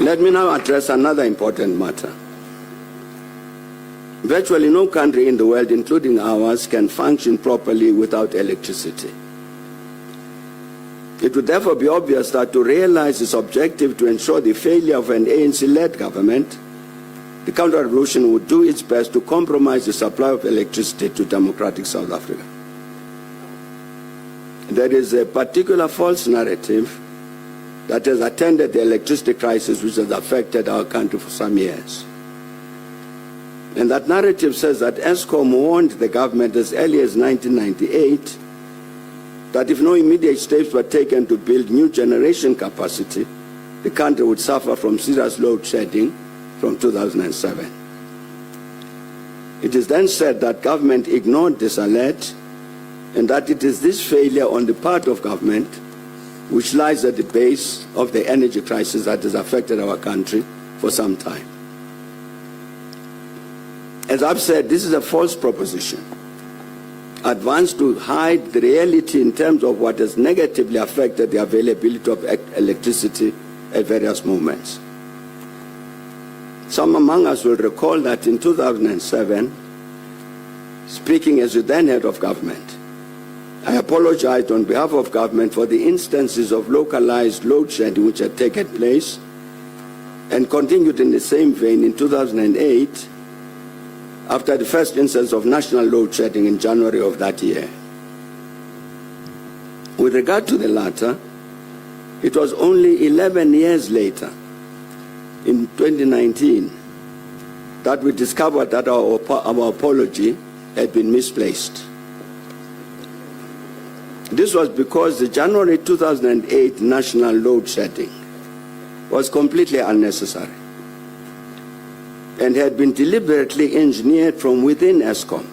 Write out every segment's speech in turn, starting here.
Let me now address another important matter. Virtually no country in the world, including ours, can function properly without electricity. It would therefore be obvious that to realize this objective, to ensure the failure of an ANC-led government, the counter-revolution would do its best to compromise the supply of electricity to democratic South Africa. There is a particular false narrative that has attended the electricity crisis which has affected our country for some years. And that narrative says that Eskom warned the government as early as 1998 that if no immediate steps were taken to build new generation capacity, the country would suffer from serious load shedding from 2007. It is then said that government ignored this alert and that it is this failure on the part of government which lies at the base of the energy crisis that has affected our country for some time. As I've said, this is a false proposition, advanced to hide the reality in terms of what has negatively affected the availability of electricity at various moments. Some among us will recall that in 2007, speaking as the then head of government, I apologized on behalf of government for the instances of localized load shedding which had taken place, and continued in the same vein in 2008 after the first instance of national load shedding in January of that year. With regard to the latter, it was only 11 years later, in 2019, that we discovered that our apology had been misplaced. This was because the January 2008 national load shedding was completely unnecessary and had been deliberately engineered from within Eskom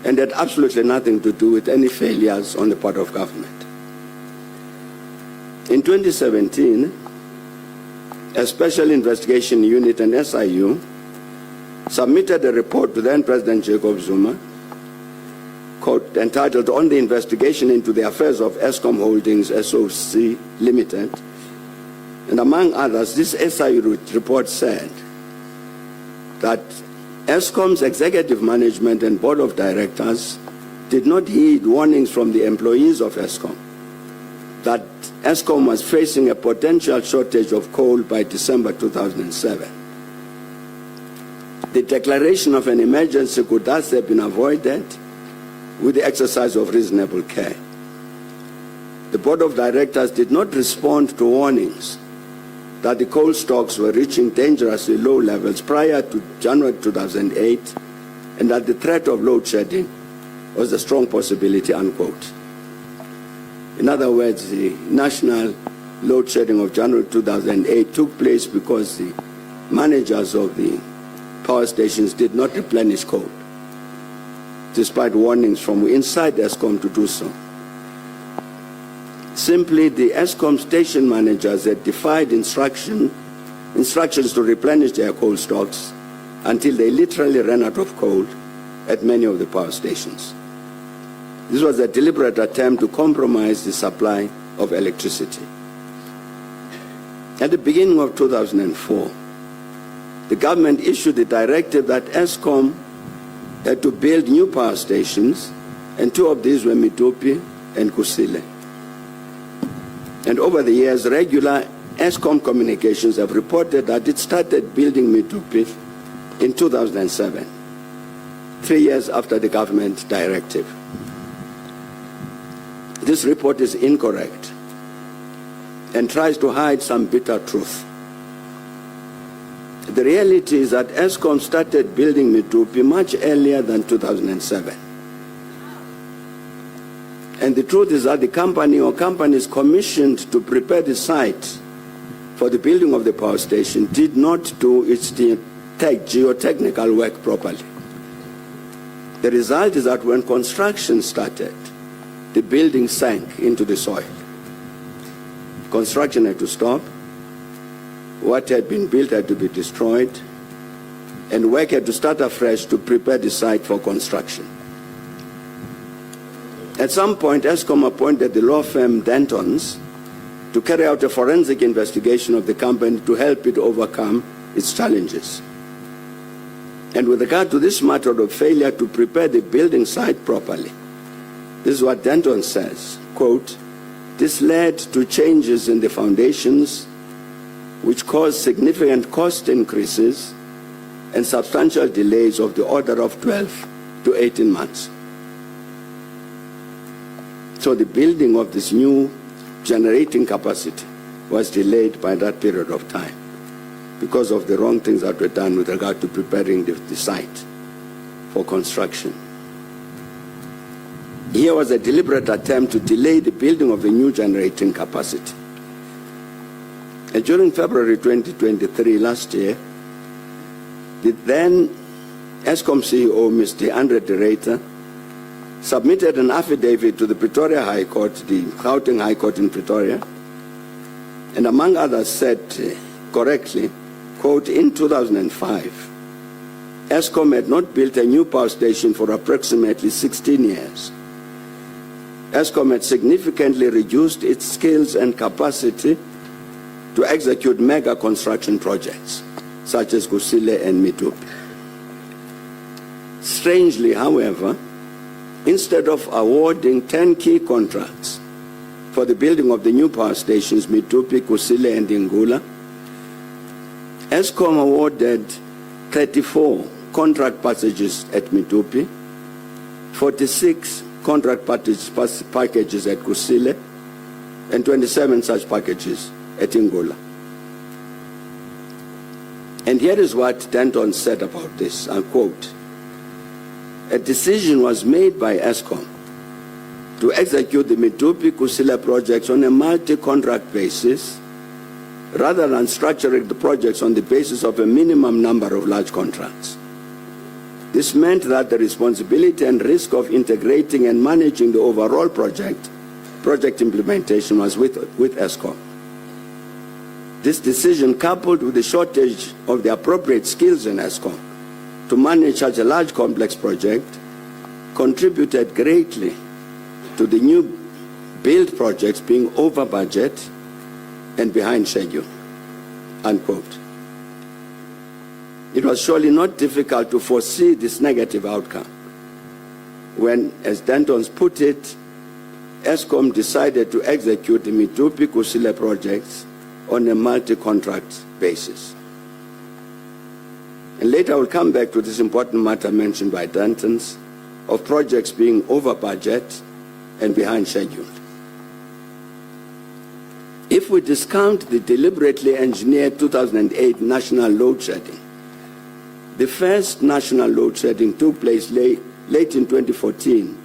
and had absolutely nothing to do with any failures on the part of government. In 2017, a special investigation unit and SIU submitted a report to then President Jacob Zuma entitled On the Investigation into the Affairs of Eskom Holdings SOC Limited. And among others, this SIU report said that Eskom's executive management and board of directors did not heed warnings from the employees of Eskom that Eskom was facing a potential shortage of coal by December 2007. The declaration of an emergency could thus have been avoided with the exercise of reasonable care. The board of directors did not respond to warnings that the coal stocks were reaching dangerously low levels prior to January 2008 and that the threat of load shedding was a strong possibility, unquote. In other words, the national load shedding of January 2008 took place because the managers of the power stations did not replenish coal, despite warnings from inside Eskom to do so. Simply, the Eskom station managers had defied instructions to replenish their coal stocks until they literally ran out of coal at many of the power stations. This was a deliberate attempt to compromise the supply of electricity. At the beginning of 2004, the government issued a directive that Eskom had to build new power stations, and two of these were Medupi and Kusile. And over the years, regular Eskom communications have reported that it started building Medupi in 2007, 3 years after the government directive. This report is incorrect and tries to hide some bitter truth. The reality is that Eskom started building Medupi much earlier than 2007. And the truth is that the company or companies commissioned to prepare the site for the building of the power station did not do its geotechnical work properly. The result is that when construction started, the building sank into the soil. Construction had to stop. What had been built had to be destroyed, and work had to start afresh to prepare the site for construction. At some point, Eskom appointed the law firm Dentons to carry out a forensic investigation of the company to help it overcome its challenges. And with regard to this matter of failure to prepare the building site properly, this is what Denton says, quote, "This led to changes in the foundations which caused significant cost increases and substantial delays of the order of 12 to 18 months. So the building of this new generating capacity was delayed by that period of time because of the wrong things that were done with regard to preparing the site for construction. Here was a deliberate attempt to delay the building of a new generating capacity. And during February 2023, last year, the then Eskom CEO, Mr. Andre de Ruyter, submitted an affidavit to the Pretoria High Court, the Gauteng High Court in Pretoria, and among others said correctly, quote, "In 2005, Eskom had not built a new power station for approximately 16 years. Eskom had significantly reduced its skills and capacity to execute mega construction projects, such as Kusile and Medupi. Strangely, however, instead of awarding 10 key contracts for the building of the new power stations, Medupi, Kusile, and Ingula, Eskom awarded 34 contract passages at Medupi, 46 contract packages at Kusile, and 27 such packages at Ingula. And here is what Denton said about this, I quote, "A decision was made by Eskom to execute the Medupi-Kusile projects on a multi-contract basis rather than structuring the projects on the basis of a minimum number of large contracts. This meant that the responsibility and risk of integrating and managing the overall project implementation was with Eskom. This decision, coupled with the shortage of the appropriate skills in Eskom to manage such a large complex project, contributed greatly to the new build projects being over budget and behind schedule," unquote. It was surely not difficult to foresee this negative outcome when, as Denton's put it, Eskom decided to execute the Medupi-Kusile projects on a multi-contract basis. And later I will come back to this important matter mentioned by Denton's of projects being over budget and behind schedule. If we discount the deliberately engineered 2008 national load shedding, the first national load shedding took place late in 2014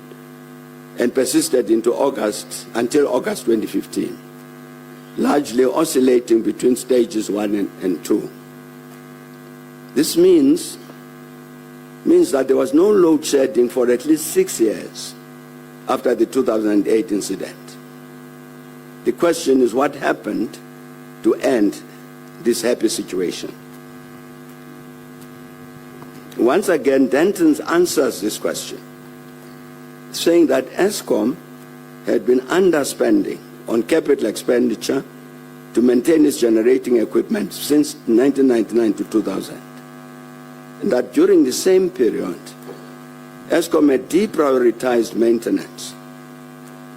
and persisted until August 2015, largely oscillating between stages 1 and 2. This means that there was no load shedding for at least 6 years after the 2008 incident. The question is, what happened to end this happy situation? Once again, Denton answers this question, saying that Eskom had been underspending on capital expenditure to maintain its generating equipment since 1999 to 2000. And that during the same period, Eskom had deprioritized maintenance.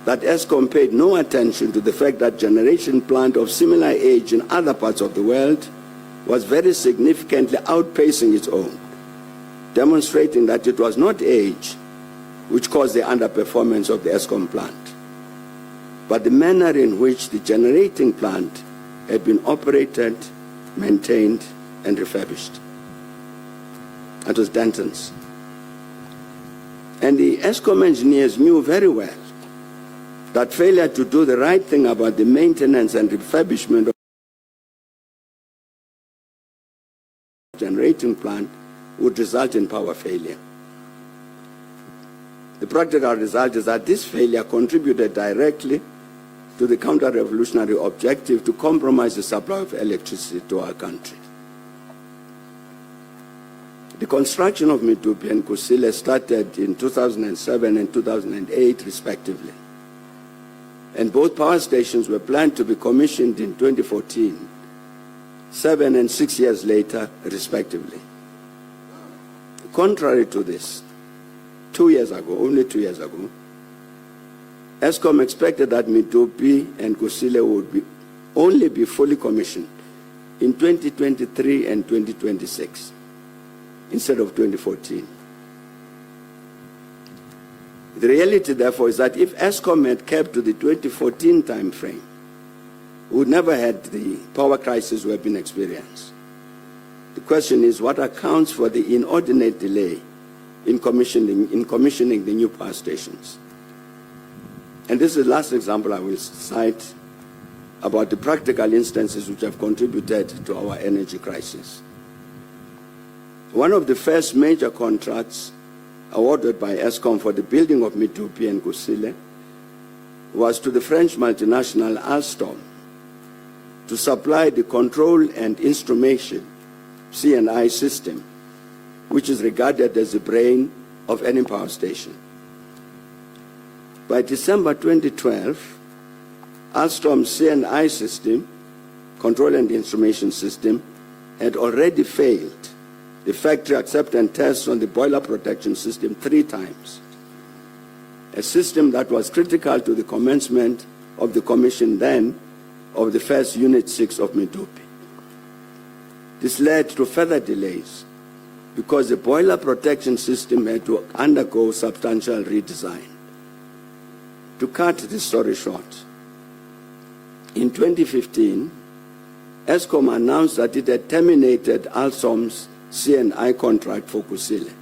That Eskom paid no attention to the fact that generation plant of similar age in other parts of the world was very significantly outpacing its own, demonstrating that it was not age which caused the underperformance of the Eskom plant, but the manner in which the generating plant had been operated, maintained, and refurbished. That was Denton's. And the Eskom engineers knew very well that failure to do the right thing about the maintenance and refurbishment of the generating plant would result in power failure. The practical result is that this failure contributed directly to the counter-revolutionary objective to compromise the supply of electricity to our country. The construction of Medupi and Kusile started in 2007 and 2008, respectively. and both power stations were planned to be commissioned in 2014, 7 and 6 years later, respectively. Contrary to this, 2 years ago, only 2 years ago, Eskom expected that Medupi and Kusile would only be fully commissioned in 2023 and 2026, instead of 2014. The reality, therefore, is that if Eskom had kept to the 2014 time frame, we would never had the power crisis we have been experiencing. The question is, what accounts for the inordinate delay in commissioning the new power stations? And this is the last example I will cite about the practical instances which have contributed to our energy crisis. One of the first major contracts awarded by Eskom for the building of Medupi and Kusile was to the French multinational Alstom to supply the control and instrumentation C&I system, which is regarded as the brain of any power station. By December 2012, Alstom's C&I system, control and instrumentation system, had already failed the factory acceptance tests on the boiler protection system 3 times, a system that was critical to the commencement of the commission then of the first Unit 6 of Medupi. This led to further delays because the boiler protection system had to undergo substantial redesign. To cut the story short, in 2015, Eskom announced that it had terminated Alstom's C&I contract for Kusile.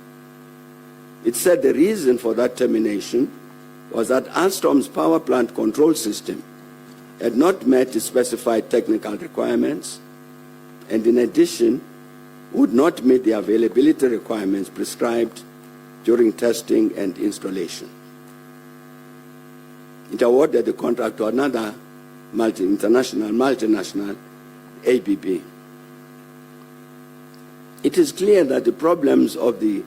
It said the reason for that termination was that Alstom's power plant control system had not met the specified technical requirements, and in addition, would not meet the availability requirements prescribed during testing and installation. It awarded the contract to another multinational, ABB. It is clear that the problems of the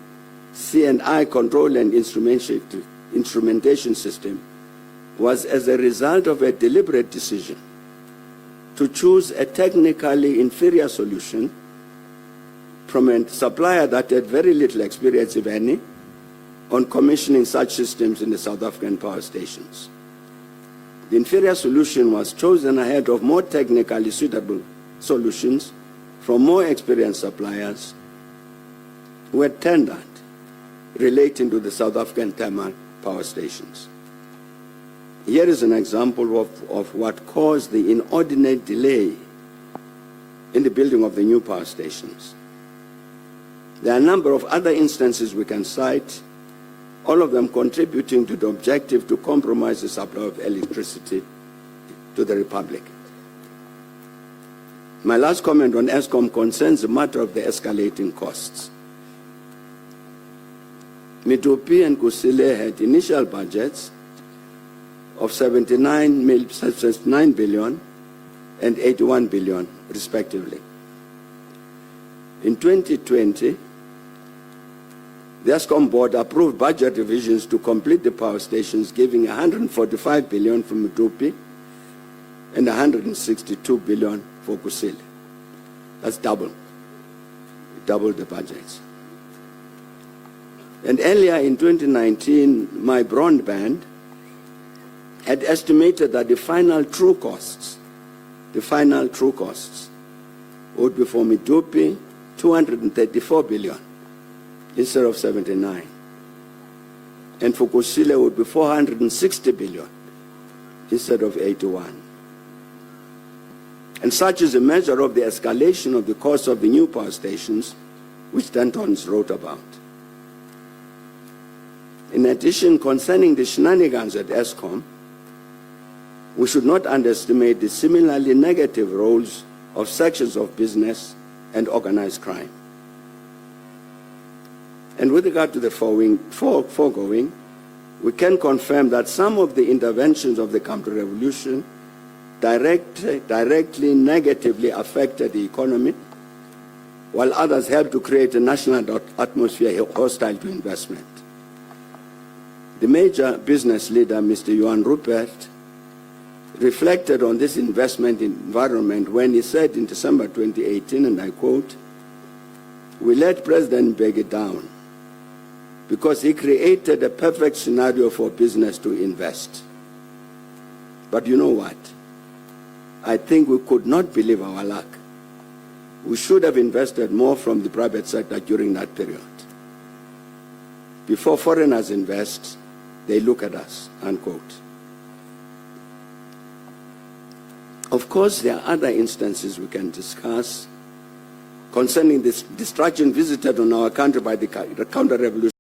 C&I control and instrumentation system was as a result of a deliberate decision to choose a technically inferior solution from a supplier that had very little experience, if any, on commissioning such systems in the South African power stations. The inferior solution was chosen ahead of more technically suitable solutions from more experienced suppliers who had tendered relating to the South African thermal power stations. Here is an example of what caused the inordinate delay in the building of the new power stations. There are a number of other instances we can cite, all of them contributing to the objective to compromise the supply of electricity to the Republic. My last comment on Eskom concerns the matter of the escalating costs. Medupi and Kusile had initial budgets of 79 billion and 81 billion, respectively. In 2020, the Eskom board approved budget revisions to complete the power stations, giving 145 billion for Medupi and 162 billion for Kusile. That's double the budgets. And earlier in 2019, my broadband had estimated that the final true costs would be for Medupi 234 billion instead of 79. And for Kusile would be 460 billion instead of 81. And such is a measure of the escalation of the cost of the new power stations, which Dantons wrote about. In addition, concerning the shenanigans at Eskom, we should not underestimate the similarly negative roles of sections of business and organized crime. And with regard to the foregoing, we can confirm that some of the interventions of the counter-revolution directly negatively affected the economy, while others helped to create a national atmosphere hostile to investment. The major business leader, Mr. Johan Rupert, reflected on this investment environment when he said in December 2018, and I quote, "We let President Mbeki down because he created a perfect scenario for business to invest. But you know what? I think we could not believe our luck. We should have invested more from the private sector during that period. Before foreigners invest, they look at us," unquote. Of course, there are other instances we can discuss concerning this destruction visited on our country by the counter-revolution